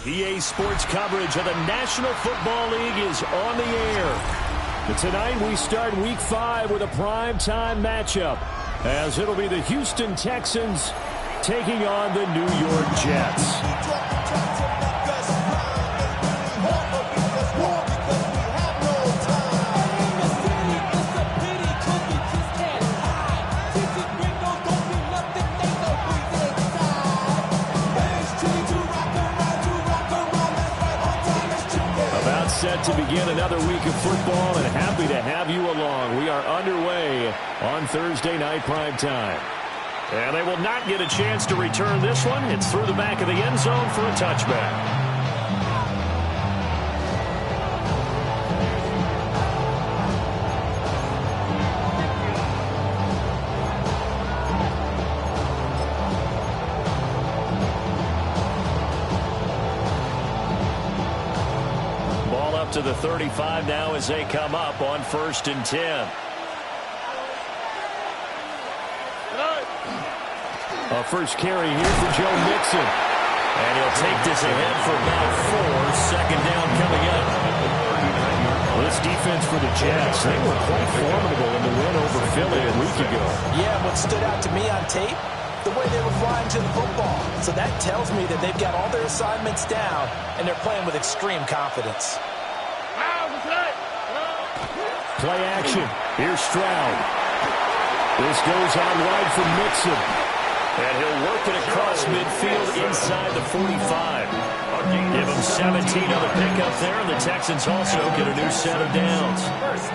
EA Sports coverage of the National Football League is on the air. But tonight we start Week 5 with a primetime matchup, as it'll be the Houston Texans taking on the New York Jets. Set to begin another week of football, and happy to have you along. We are underway on Thursday night primetime. And they will not get a chance to return this one. It's through the back of the end zone for a touchback. To the 35 now as they come up on 1st and 10. A first carry here for Joe Mixon. And he'll take this ahead for about 4. Second down coming up. Well, this defense for the Jets, they were quite formidable in the win over Philly a week ago. Yeah, what stood out to me on tape, the way they were flying to the football. So that tells me that they've got all their assignments down, and they're playing with extreme confidence. Play action. Here's Stroud. This goes out wide for Mixon. And he'll work it across midfield inside the 45. Give him 17 on the pickup there, and the Texans also get a new set of downs.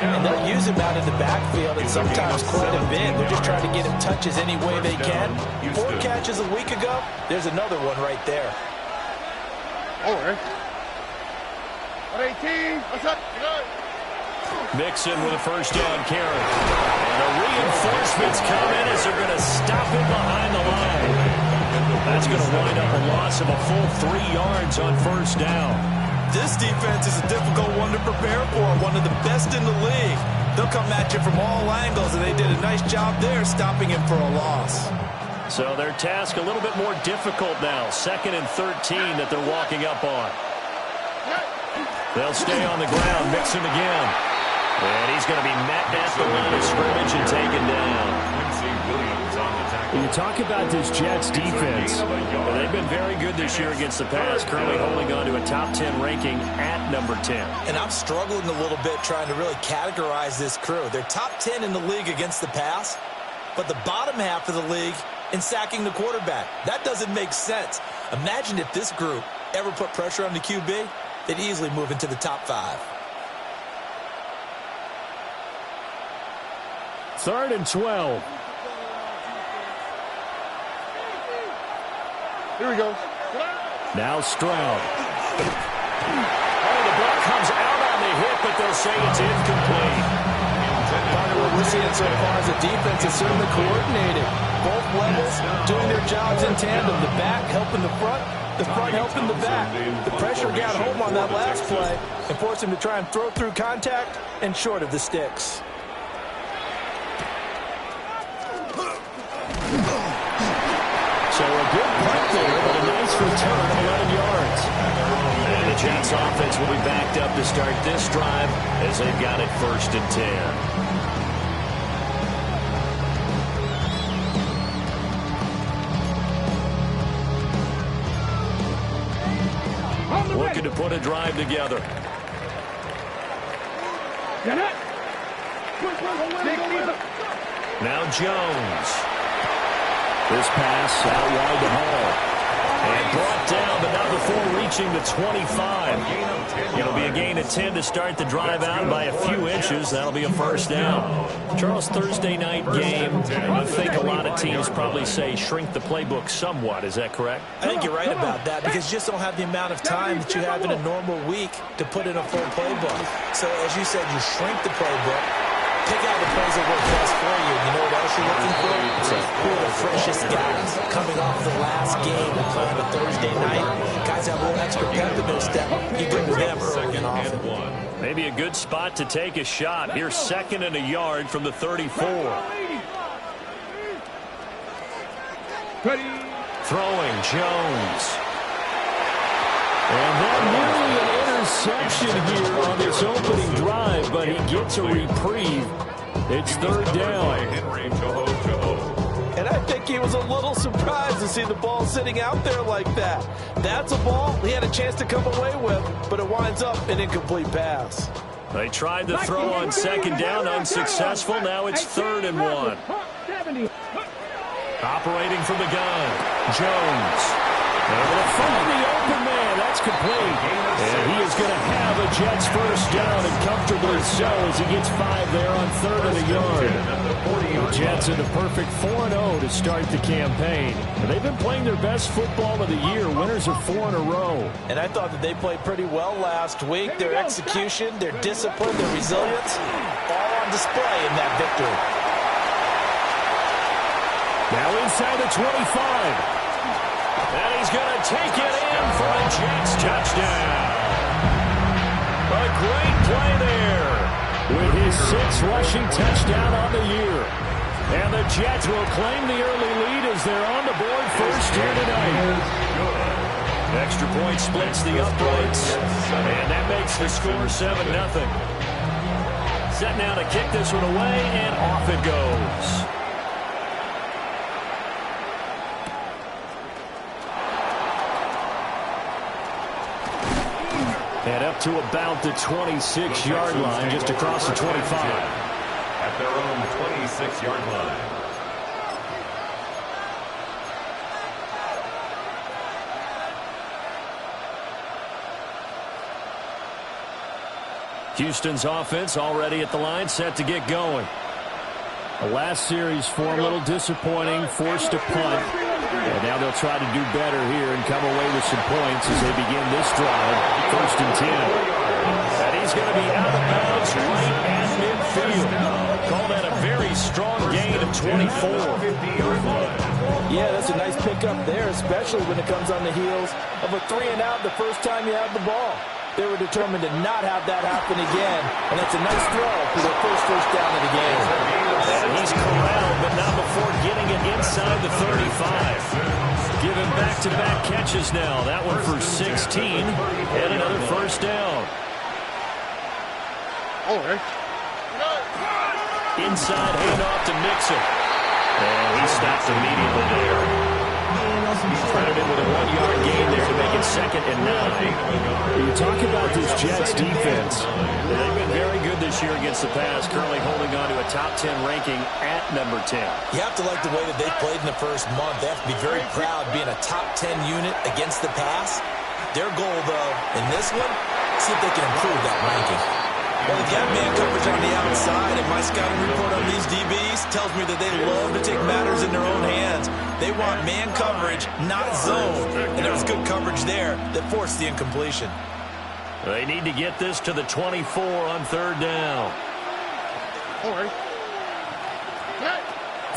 And they'll use him out in the backfield, and sometimes quite a bit. They're just trying to get him touches any way they can. 4 catches a week ago. There's another one right there. All right. 18. What's up? Mixon with a first down carry. And the reinforcements come in as they're going to stop him behind the line. That's going to wind up a loss of a full 3 yards on first down. This defense is a difficult one to prepare for, one of the best in the league. They'll come at you from all angles, and they did a nice job there stopping him for a loss. So their task a little bit more difficult now. 2nd and 13 that they're walking up on. They'll stay on the ground. Mixon again. And he's going to be met at the line of scrimmage and taken down. When you talk about this Jets defense, well, they've been very good this year against the pass, currently holding on to a top 10 ranking at number 10. And I'm struggling a little bit trying to really categorize this crew. They're top 10 in the league against the pass, but the bottom half of the league in sacking the quarterback. That doesn't make sense. Imagine if this group ever put pressure on the QB, they'd easily move into the top 5. 3rd and 12. Here we go. Now Stroud. Oh, the ball comes out on the hit, but they'll say it's incomplete. What we're seeing so far is the defense is certainly coordinated. Both levels doing their jobs in tandem. The back helping the front helping the back. The pressure got home on that last play and forced him to try and throw through contact and short of the sticks. So a good punt there, but a nice return of 11 yards. And the Jets offense will be backed up to start this drive as they've got it 1st and 10. Looking to put a drive together. Now Jones. This pass out wide to Hall. And brought down, but not before reaching the 25. It'll be a gain of 10 to start the drive out by a few inches. That'll be a first down. Charles, Thursday night game, I think a lot of teams probably say shrink the playbook somewhat. Is that correct? I think you're right about that because you just don't have the amount of time that you have in a normal week to put in a full playbook. So, as you said, you shrink the playbook. Pick out the plays that work best for you. You know what else you're looking for? Who are the freshest guys coming off the last game and playing a Thursday night? Guys have a little extra pep in their step. You bring them early and often. Maybe a good spot to take a shot. Here's 2nd and a yard from the 34. Throwing Jones. And then nearly an interception here on this opening drive, but he gets a reprieve. It's third down. And I think he was a little surprised to see the ball sitting out there like that. That's a ball he had a chance to come away with, but it winds up an incomplete pass. They tried to throw on second down, unsuccessful. Now it's 3rd and 1. Operating from the gun, Jones. Able to find the open man. That's complete. And he is going to have a Jets first down, and comfortably so, as he gets 5 there on 3rd and a yard. The Jets in a perfect 4-0 to start the campaign. And they've been playing their best football of the year. Winners of 4 in a row. And I thought that they played pretty well last week. Their execution, their discipline, their resilience, all on display in that victory. Now inside the 25. And he's going to take it in for a Jets touchdown. A great play there with his 6th rushing touchdown on the year. And the Jets will claim the early lead as they're on the board first here tonight. Extra point splits the uprights, and that makes the score 7-0. Set now to kick this one away, and off it goes. And up to about the 26-yard line, just across the 25. At their own 26-yard line. Houston's offense already at the line, set to get going. The last series for a little disappointing, forced to punt. And now they'll try to do better here and come away with some points as they begin this drive. 1st and 10. And he's going to be out of bounds right at midfield. Call that a very strong gain of 24. Yeah, that's a nice pickup there, especially when it comes on the heels of a 3-and-out the first time you have the ball. They were determined to not have that happen again, and that's a nice throw for their first down of the game. And he's corralled, but not before getting it inside the 35. Given back-to-back catches now. That one for 16, and another first down. All right. Inside handoff to Mixon. And he stopped immediately there. Credited with a 1-yard gain there to make it 2nd and 9. You talk about this Jets defense. They've been very good this year against the pass, currently holding on to a top 10 ranking at number 10. You have to like the way that they played in the first month. They have to be very proud being a top 10 unit against the pass. Their goal, though, in this one, see if they can improve that ranking. Well, they've got man coverage on the outside, and my scouting report on these DBs tells me that they love to take matters in their own hands. They want man coverage, not zone. And there was good coverage there that forced the incompletion. They need to get this to the 24 on 3rd down. All right.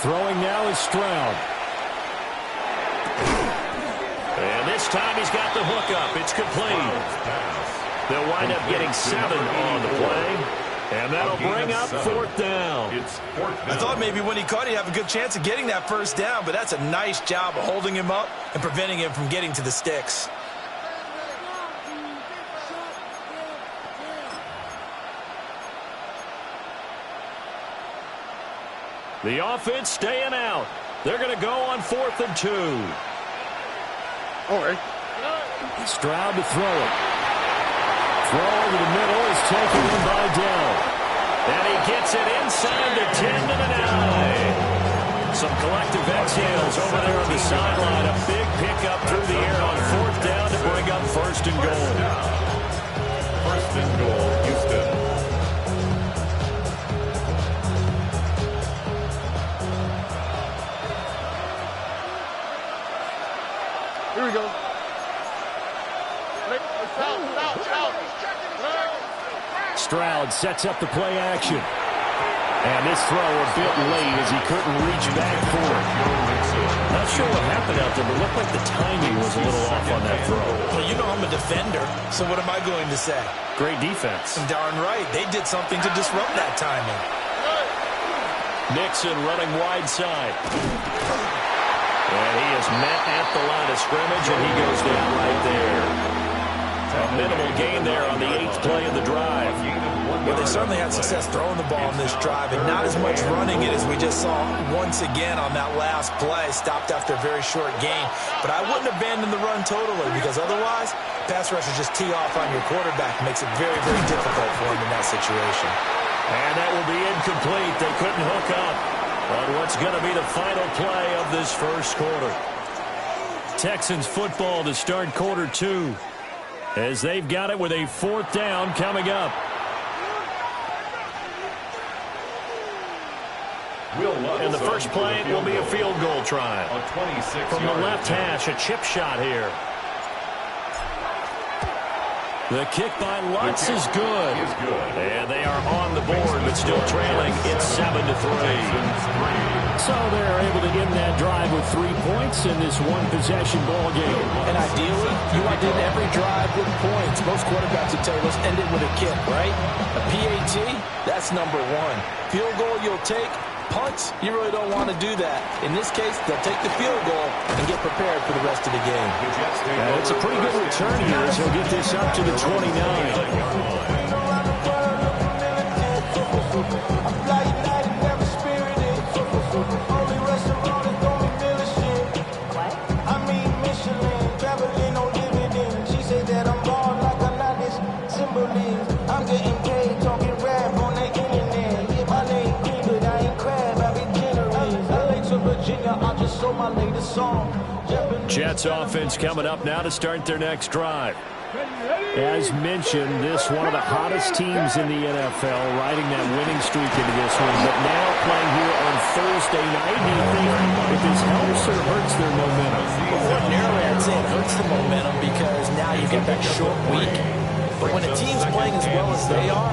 Throwing now is Stroud. And this time he's got the hook up. It's complete. They'll wind up getting 7 on the play. And that'll bring up 4th down. I thought maybe when he caught it, he'd have a good chance of getting that first down, but that's a nice job of holding him up and preventing him from getting to the sticks. The offense staying out. They're going to go on 4th and 2. All right. Stroud to throw it. Throw over the middle is taken in by Dell. And he gets it inside the 10 to the 9. Some collective exhales over there on the sideline. A big pickup through the air on 4th down to bring up 1st and goal. 1st and goal, Houston. Here we go. Stroud sets up the play action. And this throw a bit late as he couldn't reach back for it. Not sure what happened out there, but it looked like the timing was a little off on that throw. Well, you know I'm a defender, so what am I going to say? Great defense. Darn right. They did something to disrupt that timing. Mixon running wide side. And he is met at the line of scrimmage, and he goes down right there. A minimal gain there on the 8th play of the drive. Well, they certainly had success throwing the ball on this drive, and not as much running it as we just saw once again on that last play. Stopped after a very short gain. But I wouldn't abandon the run totally, because otherwise, pass rushers just tee off on your quarterback. Makes it very, very difficult for him in that situation. And that will be incomplete. They couldn't hook up on what's going to be the final play of this first quarter. Texans football to start quarter 2, as they've got it with a 4th down coming up. And the first play will be a field goal try. From the left hash, a chip shot here. The kick by Lutz is good. And they are on the board, but still trailing. It's 7-3. So they're able to end that drive with 3 points in this one-possession ball game. And ideally, you want to end every drive with points. Most quarterbacks would tell you, let's end it with a kick, right? A PAT, that's number 1. Field goal you'll take. Punts, you really don't want to do that. In this case, they'll take the field goal and get prepared for the rest of the game. It's a pretty good return here as he'll get this up to the 29. Jets offense coming up now to start their next drive. As mentioned, this one of the hottest teams in the NFL, riding that winning streak into this one, but now playing here on Thursday night. Do you think if this helps or hurts their momentum? Well, ordinarily, I'd say it hurts the momentum because now you get that short week. But when a team's playing as well as they are,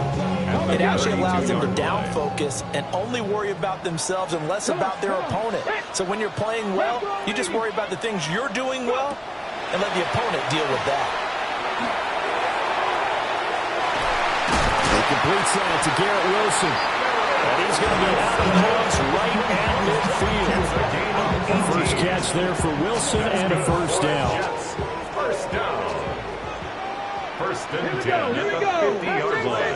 it actually allows them to down focus and only worry about themselves and less about their opponent. So when you're playing well, you just worry about the things you're doing well and let the opponent deal with that. He completes that to Garrett Wilson. And he's going to be out of bounds right at midfield. First catch there for Wilson and a first down. First down. First and 10 at the 50-yard line.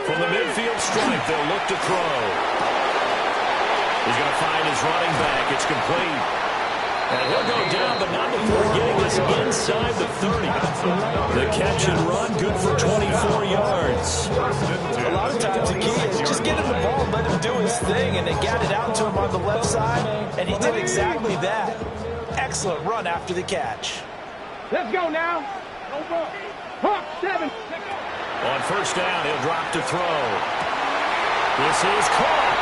From the midfield stripe, they'll look to throw. He's going to find his running back. It's complete. And he'll go down, but not before getting us inside the 30. The catch and run, good for 24 yards. A lot of times the key is just get him the ball and let him do his thing, and they got it out to him on the left side, and he did exactly that. Excellent run after the catch. Let's go now. Hawk 7. On first down, he'll drop to throw. This is caught.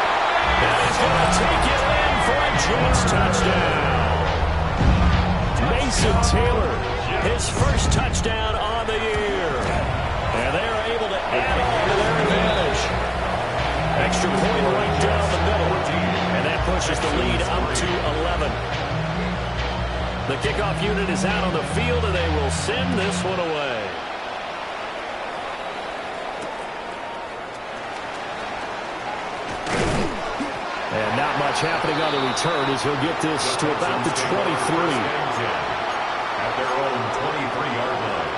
And he's going to take it in for a Jets touchdown. Mason Taylor, his first touchdown on the year. And they're able to add on to their advantage. Extra point right down the middle. And that pushes the lead up to 11. The kickoff unit is out on the field, and they will send this one away. And not much happening on the return as he'll get this to about the 23. At their own 23-yard line.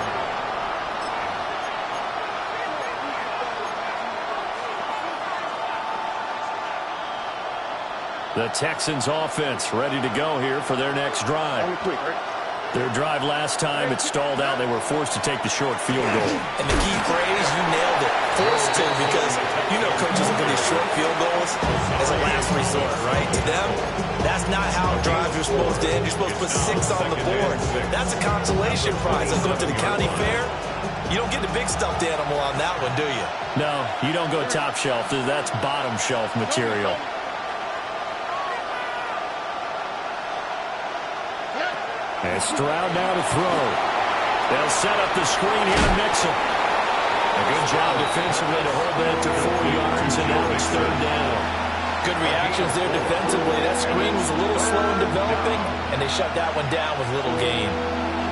The Texans offense ready to go here for their next drive. Their drive last time, it stalled out. They were forced to take the short field goal. And the key phrase, you nailed it, forced to, because you know coaches look at these short field goals as a last resort, right? To them, that's not how drives are supposed to end. You're supposed to put 6 on the board. That's a consolation prize. Like going to the county fair, you don't get the big stuffed animal on that one, do you? No, you don't go top shelf. That's bottom shelf material. And Stroud now to throw. They'll set up the screen here to Mixon. A good job defensively to hold that to 4 yards, and now it's third down. Good reactions there defensively. That screen was a little slow in developing, and they shut that one down with little gain.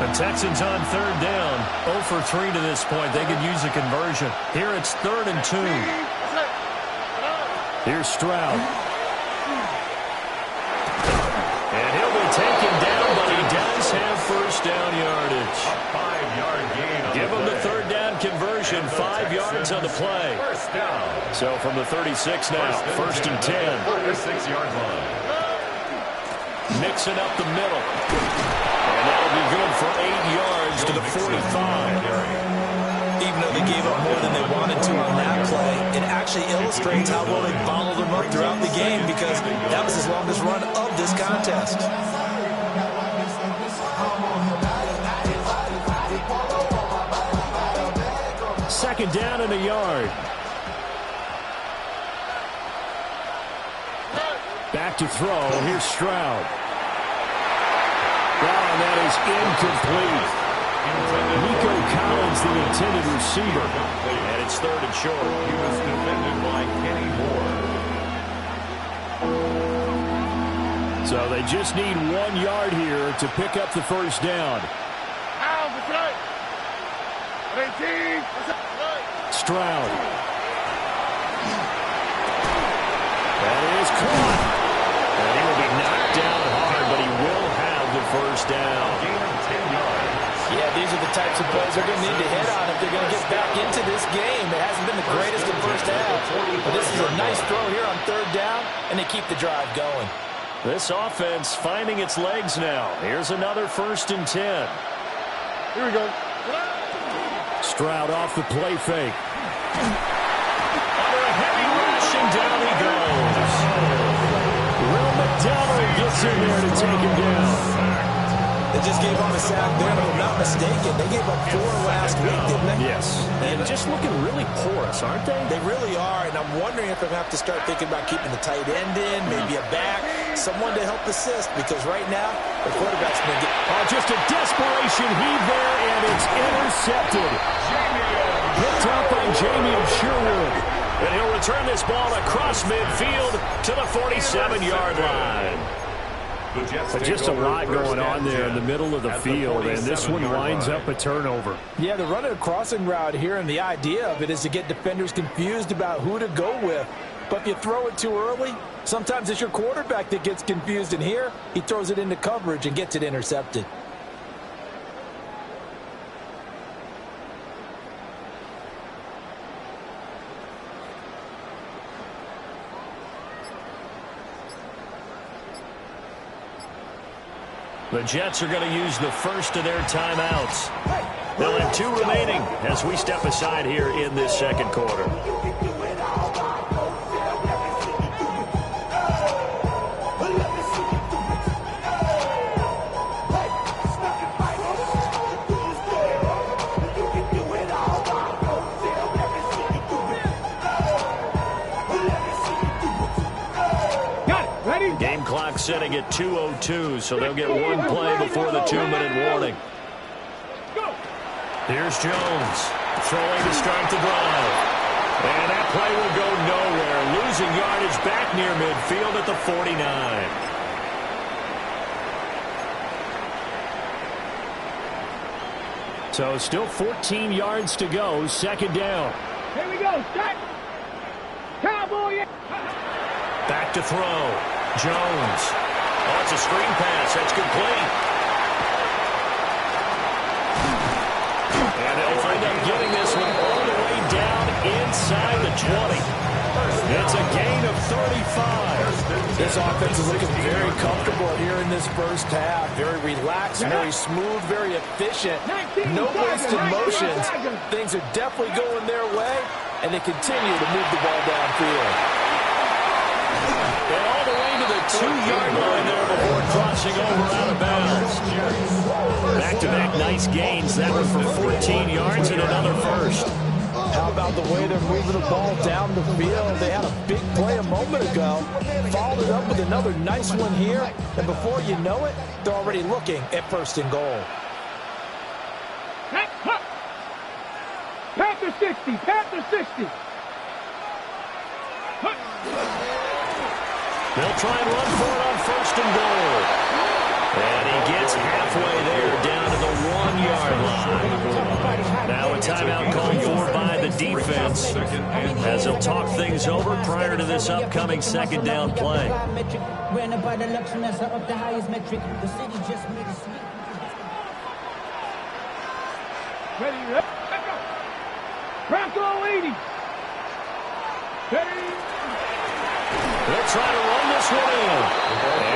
The Texans on third down. 0 for 3 to this point. They could use a conversion. Here it's 3rd and 2. Here's Stroud. And he'll be taken down, but he does have first down yardage. A Give them the third down conversion, 5 yards on the play. First down. So from the 36 now, first and 10. 36-yard line. Mixing up the middle. And that'll be good for 8 yards to the 45. Even though they gave up more than they wanted to on that play, it actually illustrates how well they followed them up throughout the game because that was his longest run of this contest. Second down and a yard. Back to throw. Here's Stroud. Wow, that is incomplete. Nico Collins, the intended receiver. And it's third and short. He was defended by Kenny Moore. So they just need 1 yard here to pick up the first down. Stroud. That is caught. And he will be knocked down hard, but he will have the first down. Gain of 10 yards. Yeah, these are the types of plays they're going to need to hit on if they're going to get back into this game. It hasn't been the greatest in first half, but this is a nice throw here on third down, and they keep the drive going. This offense finding its legs now. Here's another first and 10. Here we go. Stroud off the play fake. Under a heavy rush, and down he goes. Will McDonald gets in there to take him down. They just gave up a sack there, if I'm not mistaken. They gave up 4 last week, didn't they? Yes. And just looking really porous, aren't they? They really are, and I'm wondering if they're going to have to start thinking about keeping the tight end in, maybe a back, someone to help assist, because right now, the quarterback's going to get... Oh, just a desperation heave there, and it's intercepted. Picked up by Jamie Sherwood. And he'll return this ball across midfield to the 47-yard line. But just a lot going on there in the middle of the field, and this one winds up a turnover. Yeah, they're running a crossing route here, and the idea of it is to get defenders confused about who to go with. But if you throw it too early, sometimes it's your quarterback that gets confused, and here he throws it into coverage and gets it intercepted. The Jets are going to use the first of their timeouts. They'll have 2 remaining as we step aside here in this second quarter. Game clock setting at 2:02, so they'll get 1 play before the 2-minute warning. Here's Jones throwing to start the drive. And that play will go nowhere. Losing yardage back near midfield at the 49. So still 14 yards to go, second down. Here we go. Start. Cowboy. Back to throw. Jones. Oh, it's a screen pass. That's complete. And they'll find out getting this one all the way down inside the 20. It's a gain of 35. This offense is looking very comfortable here in this first half. Very relaxed, very smooth, very efficient. No wasted motions. Things are definitely going their way, and they continue to move the ball downfield. And all the way to the 2-yard line there before crossing over out of bounds. Back-to-back nice gains. That one for 14 yards and another first. How about the way they're moving the ball down the field? They had a big play a moment ago. Followed it up with another nice one here. And before you know it, they're already looking at first and goal. Panther 60. Panther 60. They'll try and run for it on first and goal. And he gets halfway there down to the 1-yard line. Now a timeout called for by the defense as they'll talk things over prior to this upcoming second down play. Ready, Bronco 80. They'll try to run this one in.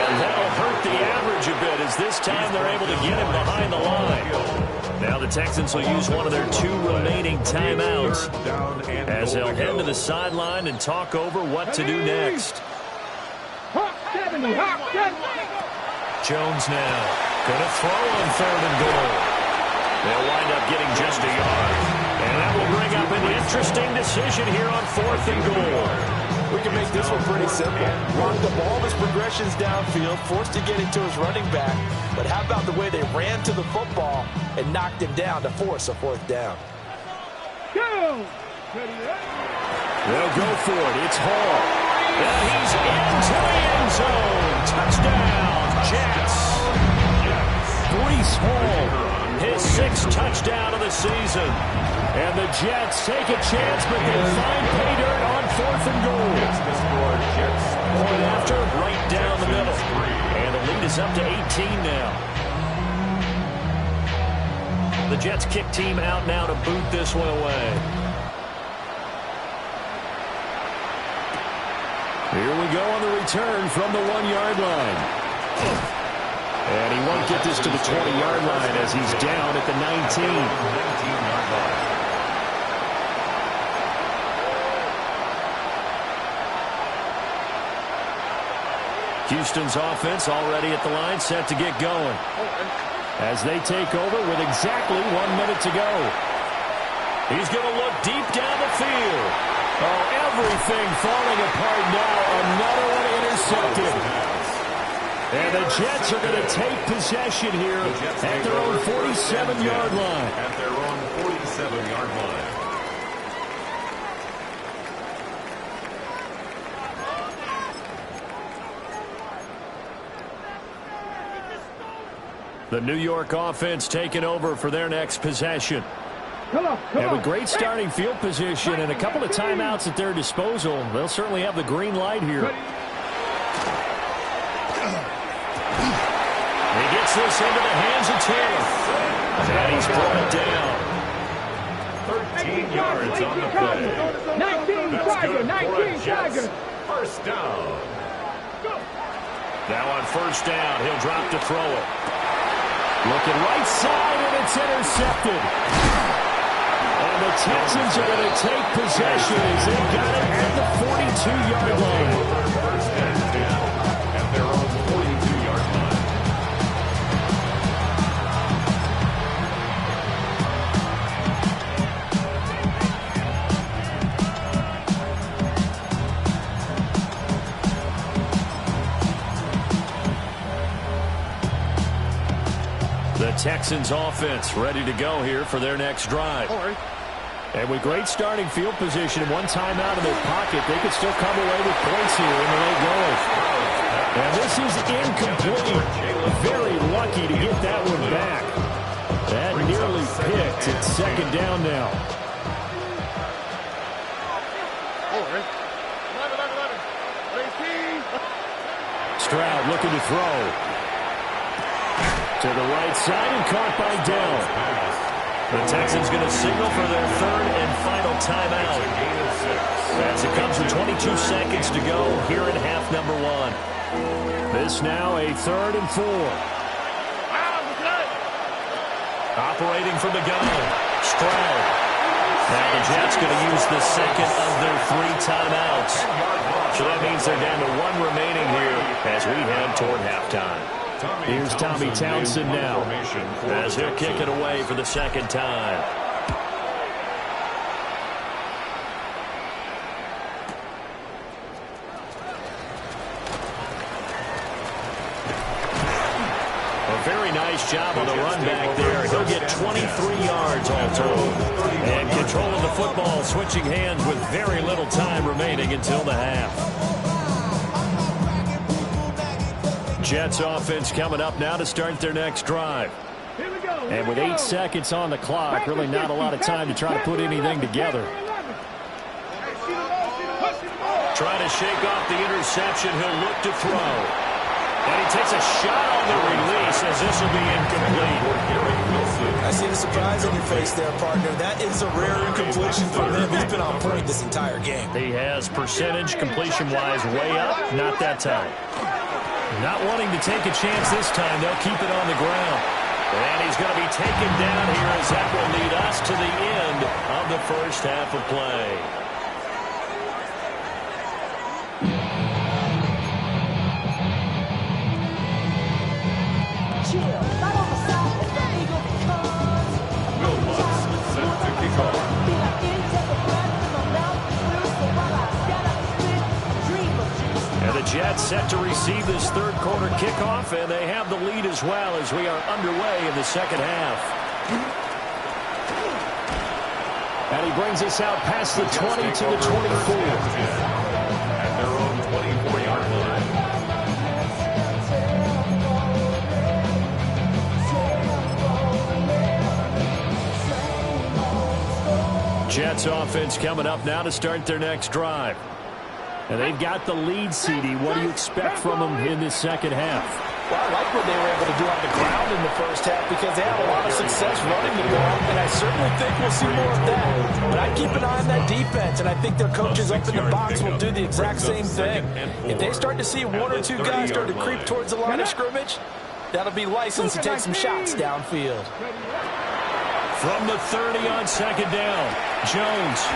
And that'll hurt the average a bit as this time they're able to get him behind the line. Now the Texans will use one of their 2 remaining timeouts as they'll head to the sideline and talk over what to do next. Jones now going to throw on 3rd and goal. They'll wind up getting just a yard. And that will bring up an interesting decision here on 4th and goal. We can make this one pretty simple. Run the ball of his progressions downfield, forced to get into his running back. But how about the way they ran to the football and knocked him down to force a 4th down? Go! They'll go for it. It's Hall. And he's into the end zone. Touchdown, Jets. Breece Hall, his 6th touchdown of the season. And the Jets take a chance, but they find pay dirt on 4th and goal. Point after, right down the middle. And the lead is up to 18 now. The Jets kick team out now to boot this one away. Here we go on the return from the 1-yard line. And he won't get this to the 20-yard line as he's down at the 19-yard line. Houston's offense already at the line, set to get going. As they take over with exactly 1 minute to go. He's going to look deep down the field. Oh, everything falling apart now. Another one intercepted. And the Jets are going to take possession here at their own 47-yard line. At their own 47-yard line. The New York offense taking over for their next possession. And with great starting field position and a couple of timeouts at their disposal, they'll certainly have the green light here. He gets this into the hands of Taylor. And he's brought it down. 13 yards on the play. 19 Tiger, 19 Tiger. First down. Now on 1st down, he'll drop to throw it. Looking right side, and it's intercepted. And the Texans are going to take possession as they got it at the 42-yard line. First and 10 at their own 42-yard line. The Texans offense ready to go here for their next drive. And with great starting field position and 1 timeout in their pocket, they could still come away with points here in the late goals. And this is incomplete. Very lucky to get that one back. That nearly picked. It's 2nd down now. Stroud looking to throw. To the right side and caught by Dell. The Texans going to signal for their 3rd and final timeout. As it comes with 22 seconds to go here in half number 1. This now a 3rd and 4. Operating from the gun, Stroud. Now the Jets going to use the 2nd of their 3 timeouts. So that means they're down to 1 remaining here as we head toward halftime. Here's Tommy Townsend now as he'll kick it away for the 2nd time. A very nice job on the run back there. He'll get 23 yards all told. And controlling the football, switching hands with very little time remaining until the half. Jets offense coming up now to start their next drive. And with 8 seconds on the clock, really not a lot of time to try to put anything together. Trying to shake off the interception. He'll look to throw. And he takes a shot on the release as this will be incomplete. I see the surprise on your face there, partner. That is a rare incompletion from him. He's been on point this entire game. He has percentage completion-wise way up. Not that time. Not wanting to take a chance this time. They'll keep it on the ground. And he's going to be taken down here as that will lead us to the end of the first half of play. Jets set to receive this third quarter kickoff, and they have the lead as well as we are underway in the second half. And he brings us out past the 20 to the 24. At their own 24-yard line. Jets offense coming up now to start their next drive. And they've got the lead, CD. What do you expect from them in this second half? Well, I like what they were able to do on the ground in the first half because they had a lot of success running the ball, and I certainly think we'll see more of that. But I keep an eye on that defense, and I think their coaches up in the box will do the exact same thing. If they start to see one or two guys start to creep towards the line of scrimmage, that'll be licensed to take some shots downfield. From the 30 on second down, Jones.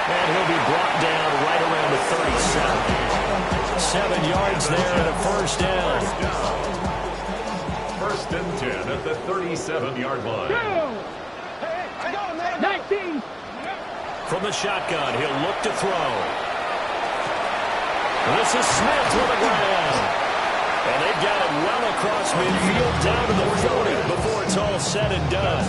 And he'll be brought down right around the 37. 7 yards there and a first down. First and 10 at the 37-yard line. 19. From the shotgun, he'll look to throw. This is Smith with the ground. And they've got it well across midfield down to the 40 before it's all said and done.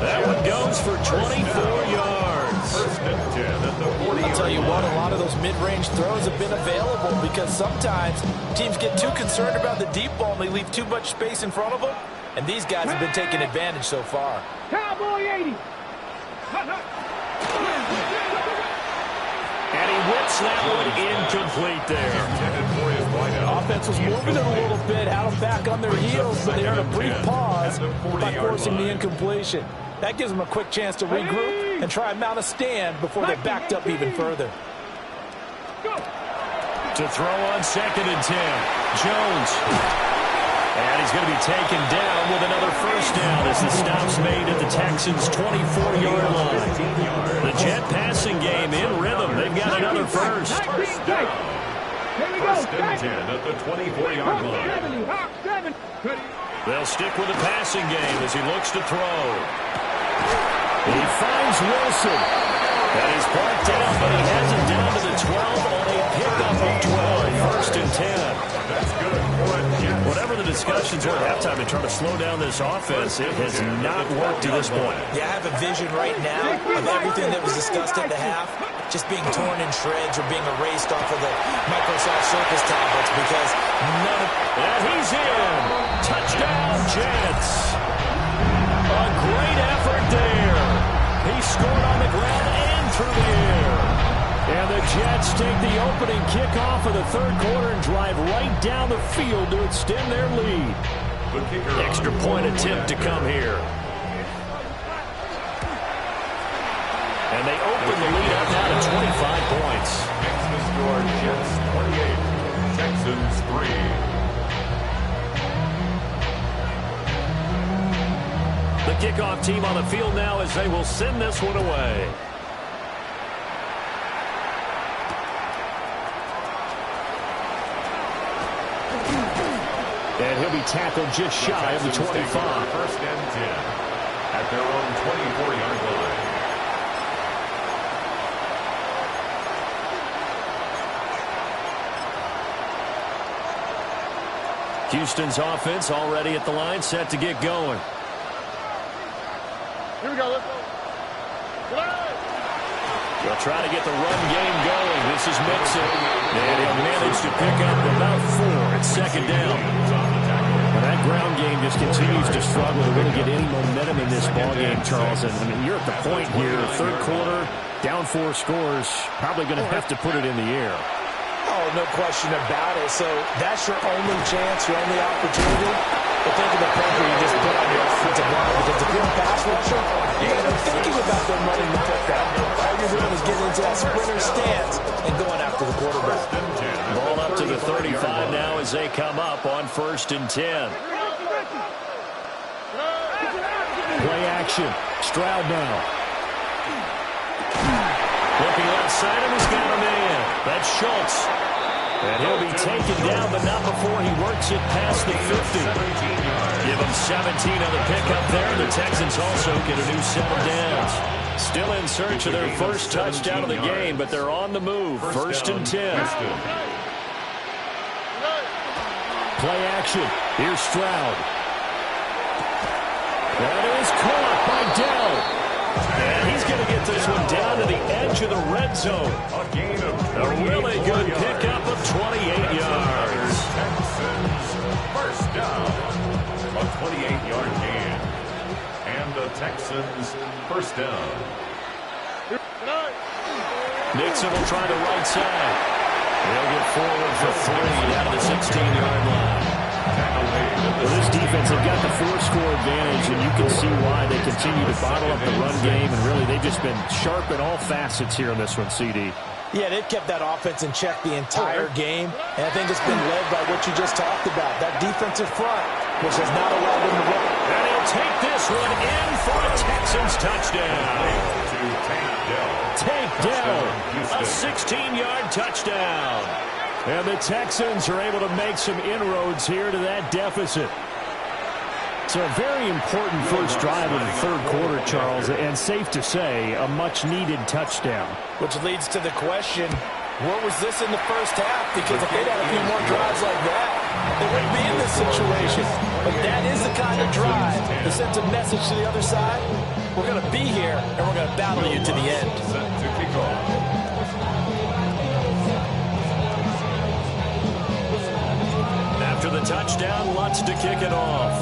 That one goes for 24 yards. First and 10 at the 40. I'll tell you what, a lot of those mid-range throws have been available because sometimes teams get too concerned about the deep ball and they leave too much space in front of them. And these guys have been taking advantage so far. Cowboy 80. And he whips that one incomplete there. Offense was moving it a little bit, had them back on their heels, but they earned a brief pause by forcing the incompletion. That gives them a quick chance to regroup and try and mount a stand before they're backed up even further. To throw on second and 10, Jones. And he's going to be taken down with another first down as the stop's made at the Texans' 24-yard line. The Jet passing game in rhythm. They've got another first. First down. First and 10 at the 24-yard line. They'll stick with the passing game as he looks to throw. He finds Wilson. And he's brought down, but he has it down to the 12 on a pickup of 12. First and 10. That's good. Whatever the discussions were at halftime to try to slow down this offense, it has not worked to this point. Yeah, I have a vision right now of everything that was discussed at the half just being torn in shreds or being erased off of the Microsoft Surface tablets because none of... And he's in. Touchdown, Jets. A great effort there. He scored on the ground and through the air. And the Jets take the opening kickoff of the third quarter and drive right down the field to extend their lead. Extra point attempt to come here. And they open the lead up now to 25 points. Next to score, Jets 28, Texans 3. The kickoff team on the field now as they will send this one away. And he'll be tackled just shy of the 25. First and 10 at their own 24-yard line. Houston's offense already at the line, set to get going. Here we go. Let's go. They'll try to get the run game going. This is Mixon. And he'll manage to pick up about 4 at second down. And that ground game just continues to struggle to really get any momentum in this ball game, Charles. And I mean, you're at the point here, third quarter, down 4 scores, probably going to have to put it in the air. Oh, no question about it. So that's your only chance, your only opportunity. But think of the pressure you just put on your offensive line, because if you're a pass rusher, you got to be thinking about them running the football. All you're doing is getting into that sprinter stance and going after the quarterback. Ball up to the 35 now as they come up on 1st and 10. Play action. Stroud now. Looking left side, and he's got a man. That's Schultz. And he'll be taken down, but not before he works it past the 50. Give him 17 on the pickup there. The Texans also get a new set of downs. Still in search of their first touchdown of the game, but they're on the move. 1st and 10. Play action. Here's Stroud. That is caught by Dell. And he's going to get this one down to the edge of the red zone. A really good pickup of 28 yards. Texans first down. A 28-yard gain. And the Texans first down. Nixon will try the right side. They'll get forward for 3 out of the 16-yard line. Well, this defense, they've got the 4-score advantage, and you can see why they continue to bottle up the run game, and really they've just been sharp in all facets here in this one, CD. Yeah, they've kept that offense in check the entire game, and I think it's been led by what you just talked about, that defensive front, which has not allowed them to run. And he'll take this one in for a Texans touchdown. Tank Dell, a 16-yard touchdown. And the Texans are able to make some inroads here to that deficit. So a very important first drive of the third quarter, Charles, and safe to say, a much-needed touchdown. Which leads to the question, where was this in the first half? Because if they'd had a few more drives like that, they wouldn't be in this situation. But that is the kind of drive that sends a message to the other side. We're going to be here, and we're going to battle you to the end. Set to kick off. After the touchdown, Lutz to kick it off.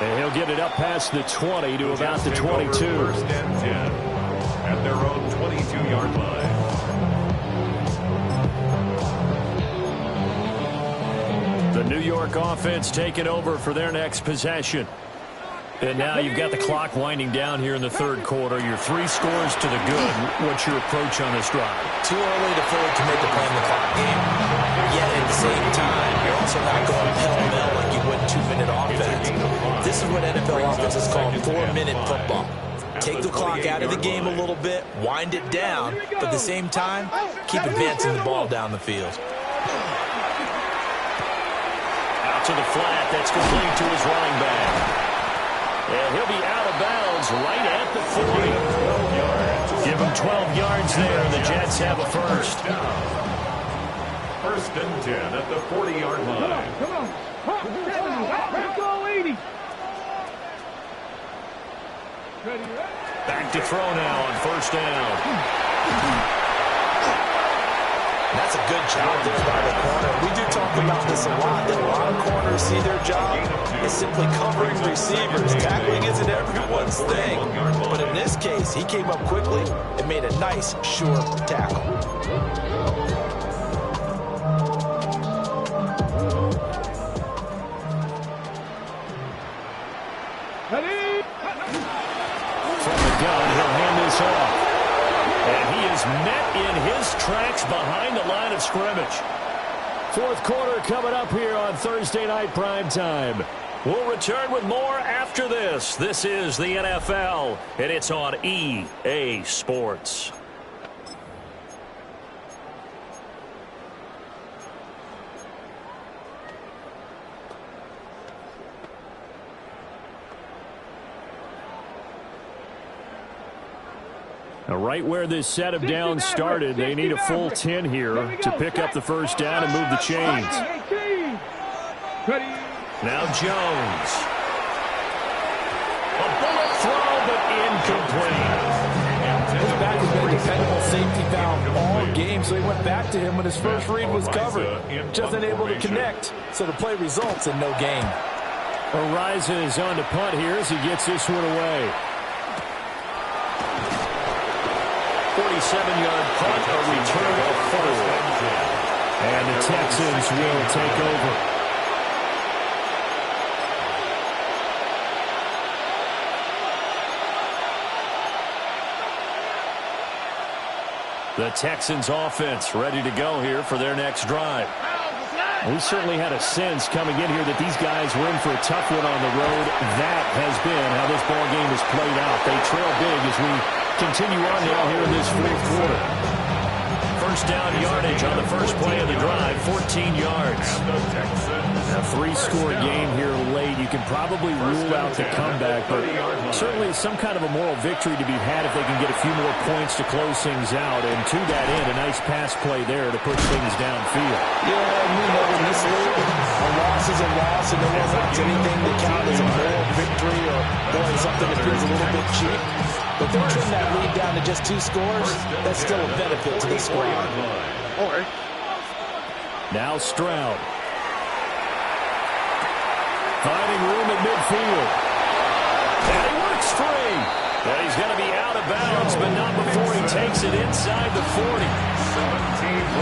And he'll get it up past the 20 to about the 22. 1st and 10 at their own 22-yard line. The New York offense taking over for their next possession. And now you've got the clock winding down here in the third quarter. Your 3 scores to the good. What's your approach on this drive? Too early to fully commit to playing the clock game. Yet at the same time, you're also not going pell-mell like you would 2-minute offense. This is what NFL offenses call 4-minute football. Take the clock out of the game a little bit, wind it down, but at the same time, keep advancing the ball down the field. Out to the flat. That's complete to his running back. And he'll be out of bounds right at the 40. Give him 12 yards there. The Jets have a first. 1st and 10 at the 40-yard line. Come on. Let's go, 80. Back to throw now on 1st down. That's a good job there by the corner. We do talk about this a lot, that a lot of corners see their job is simply covering receivers. Tackling isn't everyone's thing. But in this case, he came up quickly and made a nice, sure tackle. From the gun, he'll hand this off. And he is met in his tracks behind the line of scrimmage. Fourth quarter coming up here on Thursday Night Primetime. We'll return with more after this. This is the NFL, and it's on EA Sports. Now, right where this set of downs started, they need a full 10 here to pick up the first down and move the chains. Now Jones. A bullet throw, but incomplete. His back has been a dependable safety valve all game, so he went back to him when his first read was covered. Just unable to connect, so the play results in no gain. Ariza is on to punt here as he gets this one away. 27-yard punt, a return of 4. And the Texans will take over. The Texans offense ready to go here for their next drive. We certainly had a sense coming in here that these guys were in for a tough one on the road. That has been how this ball game has played out. They trail big as we continue on now here in this fourth quarter. First down yardage on the first play of the drive, 14 yards. A three-score game here late. You can probably rule out the comeback, but certainly some kind of a moral victory to be had if they can get a few more points to close things out. And to that end, a nice pass play there to push things downfield. Yeah, and we know in this league, a loss is a loss, and no one wants anything to count as a moral victory or doing something that feels a little bit cheap. But they're trim that lead down to just 2 scores. That's still a benefit to the squad. Now Stroud. Finding room at midfield. And he works free. And he's going to be out of bounds, but not before he takes it inside the 40.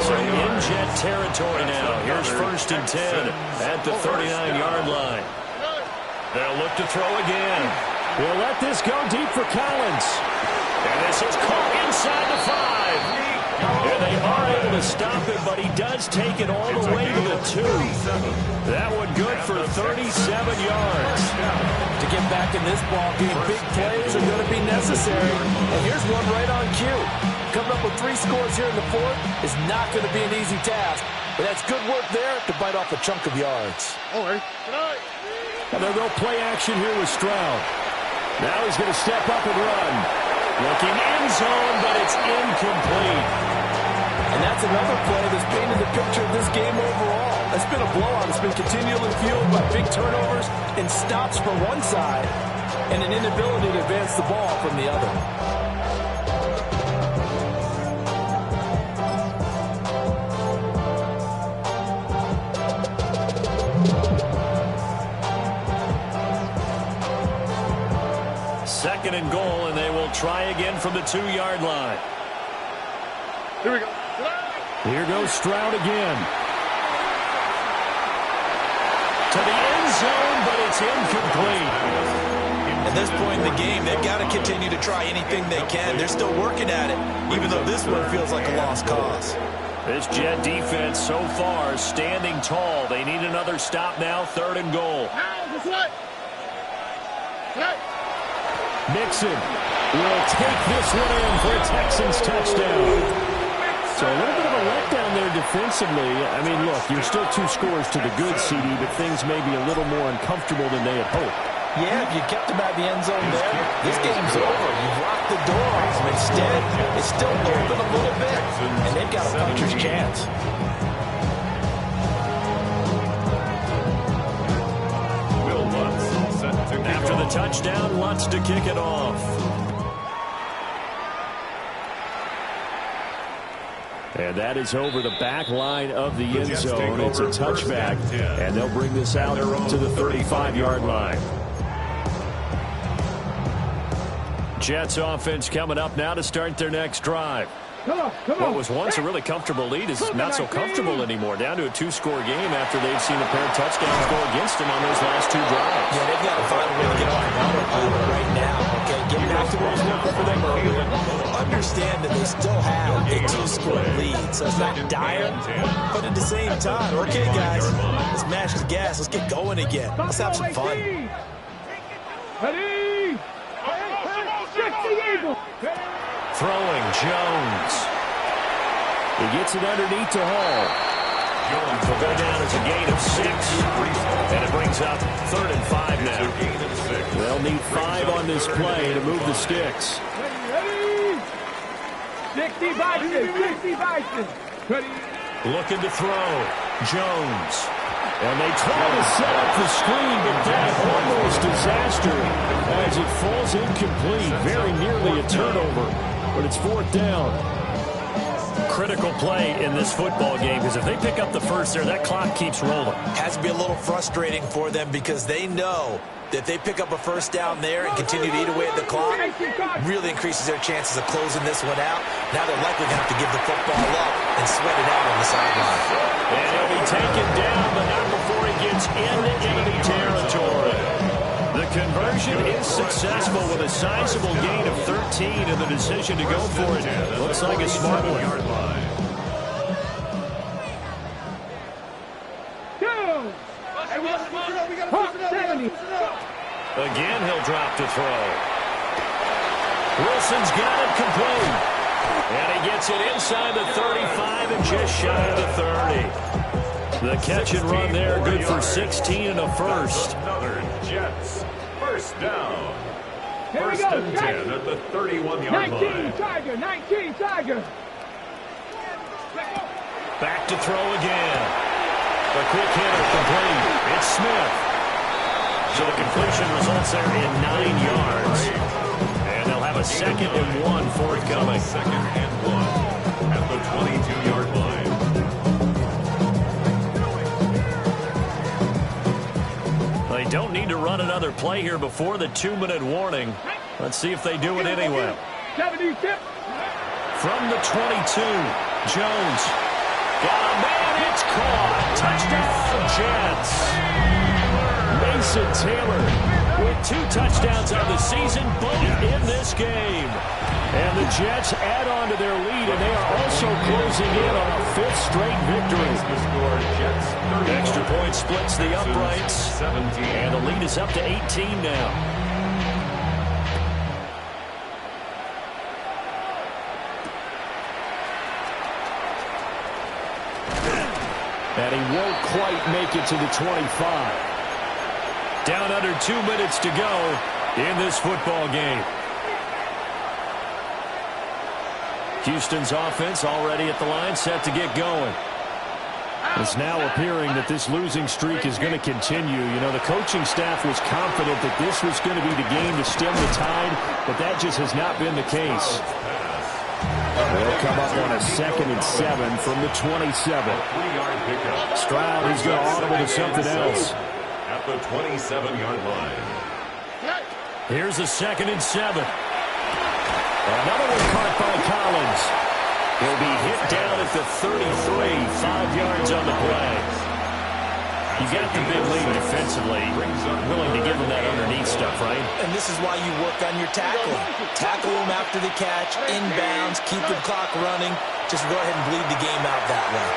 So in Jet territory now. Here's 1st and 10 at the 39-yard line. They'll look to throw again. He'll let this go deep for Collins. And this is caught inside the 5. And they are able to stop it, but he does take it all the way to the 2. That one good for 37 yards. To get back in this ball game, big plays are going to be necessary. And here's one right on cue. Coming up with 3 scores here in the 4th is not going to be an easy task. But that's good work there to bite off a chunk of yards. And they'll go play action here with Stroud. Now he's going to step up and run. Looking end zone, but it's incomplete. And that's another play that's painted the picture of this game overall. It's been a blowout. It's been continually fueled by big turnovers and stops from one side and an inability to advance the ball from the other. Second and goal, and they will try again from the 2-yard line. Here we go. Here goes Stroud again. To the end zone, but it's incomplete. At this point in the game, they've got to continue to try anything they can. They're still working at it, even though this one feels like a lost cause. This Jet defense so far standing tall. They need another stop now, 3rd and goal. Mixon will take this one in for a Texans touchdown. So a little bit of a letdown there defensively. I mean, look, you're still 2 scores to the good, CD, but things may be a little more uncomfortable than they had hoped. Yeah, if you kept them at the end zone there, this game's over. You've locked the door on them. Instead, it's still open a little bit, and they've got a puncher's chance. After the touchdown, Lutz to kick it off. And that is over the back line of the end zone. It's a touchback, and they'll bring this out to the 35-yard line. Jets offense coming up now to start their next drive. What was once a really comfortable lead is not so comfortable anymore. Down to a 2-score game after they've seen a pair of touchdowns go against them on those last 2 drives. Yeah, they've got to find a way to get off the autopilot right now. Okay, get back to what was working for them earlier. Understand that they still have a 2-score lead, so it's not dire. But at the same time, okay, guys, let's mash the gas. Let's get going again. Let's have some fun. Ready? Throwing, Jones. He gets it underneath to Hall. Jones will go down as a gain of 6. And it brings up 3rd and 5 now. They'll need 5 on this play to move the sticks. Ready? 60 Bison. Ready? Looking to throw. Jones. And they try to set up the screen, but that almost disaster as it falls incomplete. Very nearly a turnover, but it's 4th down. critical play in this football game because if they pick up the first there, that clock keeps rolling. Has to be a little frustrating for them because they know that if they pick up a first down there and continue to eat away at the clock, really increases their chances of closing this one out. Now they're likely going to have to give the football up and sweat it out on the sideline. And he'll be taken down, but not before he gets into enemy territory. The conversion is successful with a sizable gain of 13, and the decision to go for it looks like a smart one. Again, he'll drop to throw. Wilson's got it complete. And he gets it inside the 35 and just shy of the 30. The catch and run there, good for 16 and a first. Another Jets. First down. First and 10 at the 31-yard line. 19, Tiger. Back to throw again. The quick hitter complete. It's Smith. So the completion results there in 9 yards. And they'll have a 2nd and 1 forthcoming. 2nd and 1 at the 22-yard line. They don't need to run another play here before the 2-minute warning. Let's see if they do it anyway. From the 22, Jones. Got a man, it's caught. Touchdown, Jets. Mason Taylor with 2 touchdowns on the season, both in this game. And the Jets add on to their lead, and they are also closing in on a 5th straight victory. Extra point splits the uprights, and the lead is up to 18 now. And he won't quite make it to the 25. Down under 2 minutes to go in this football game. Houston's offense already at the line, set to get going. It's now appearing that this losing streak is going to continue. You know, the coaching staff was confident that this was going to be the game to stem the tide, but that just has not been the case. They'll come up on a 2nd and 7 from the 27. Stroud is going to audible to something else. At the 27-yard line. Here's a 2nd and 7. Another one caught by Collins. He'll be hit down at the 33, 5 yards on the play. You got the big lead defensively, willing to give him that underneath stuff, right? And this is why you work on your tackling. Tackle him after the catch, inbounds, keep the clock running. Just go ahead and bleed the game out that way.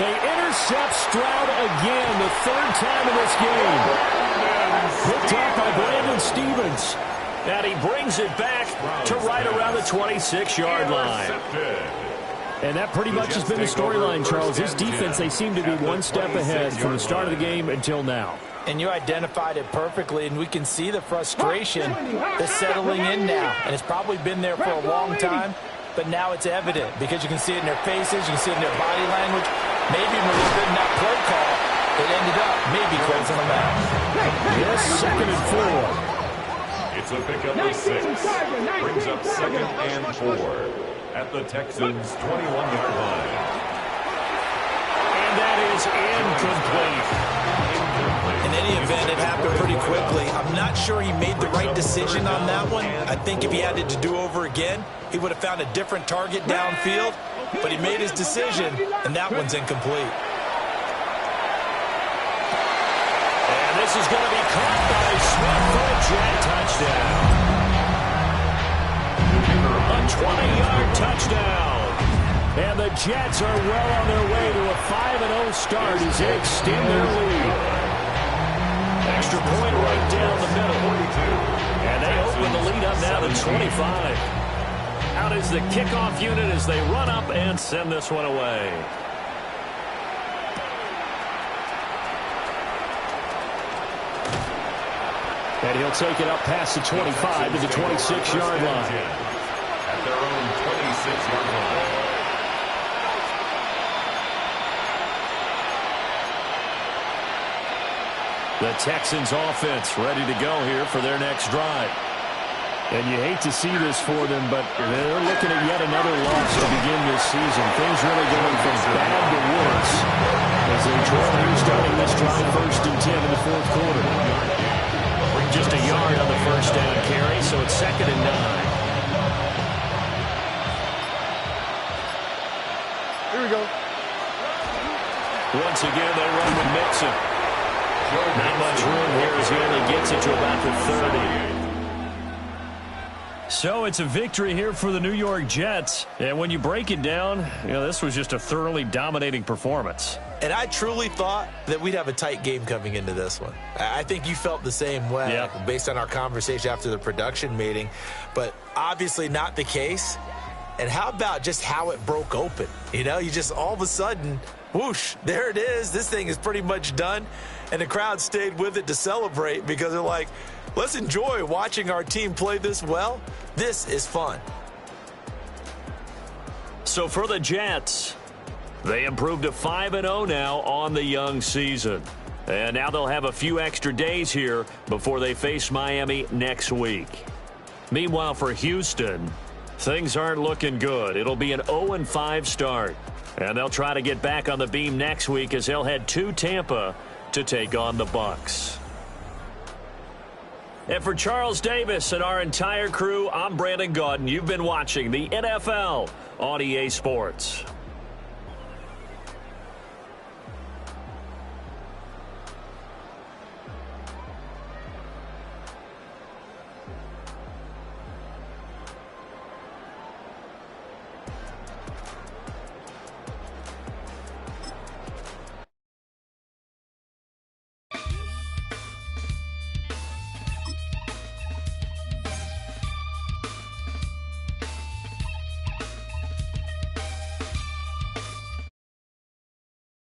They intercept Stroud again, the 3rd time in this game. Picked up by Brandon Stevens. And he brings it back to right around the 26-yard line. And that pretty much has been the storyline, Charles. This defense, they seem to be one step ahead from the start of the game until now. And you identified it perfectly, and we can see the frustration that's settling in now. And it's probably been there for a long time, but now it's evident because you can see it in their faces, you can see it in their body language. Maybe a little bit in that play call, it ended up maybe closing them out. Yes, 2nd and 4. It's a pickup of 6. Brings up 2nd and 4 at the Texans' 21-yard line. And that is incomplete. In any event, it happened pretty quickly. I'm not sure he made the right decision on that one. I think if he had it to do over again, he would have found a different target downfield. But he made his decision, and that one's incomplete. And this is going to be caught by Smith for a Jet touchdown. A 20-yard touchdown. And the Jets are well on their way to a 5-0 start as they extend their lead. Extra point right down the middle. And they open the lead up now to 25. Out is the kickoff unit as they run up and send this one away. And he'll take it up past the 25 to the 26-yard line. At their own 26-yard line. The Texans offense ready to go here for their next drive. And you hate to see this for them, but they're looking at yet another loss to begin this season. Things really going from bad to worse as they trail here starting this drive 1st and 10 in the 4th quarter. Just a yard on the first down carry, so it's 2nd and 9. Here we go. Once again, they run with Mixon. Not much room here as he only gets it to about the 30. So it's a victory here for the New York Jets. And when you break it down, this was just a thoroughly dominating performance. And I truly thought that we'd have a tight game coming into this one. I think you felt the same way based on our conversation after the production meeting. But obviously not the case. And how about just how it broke open? You just all of a sudden, whoosh, there it is. This thing is pretty much done. And the crowd stayed with it to celebrate because they're like, let's enjoy watching our team play this well. This is fun. So for the Jets, they improved to 5-0 now on the young season. And now they'll have a few extra days here before they face Miami next week. Meanwhile, for Houston, things aren't looking good. It'll be an 0-5 start. And they'll try to get back on the beam next week as they'll head to Tampa to take on the Bucs. And for Charles Davis and our entire crew, I'm Brandon Gaudin. You've been watching the NFL on EA Sports.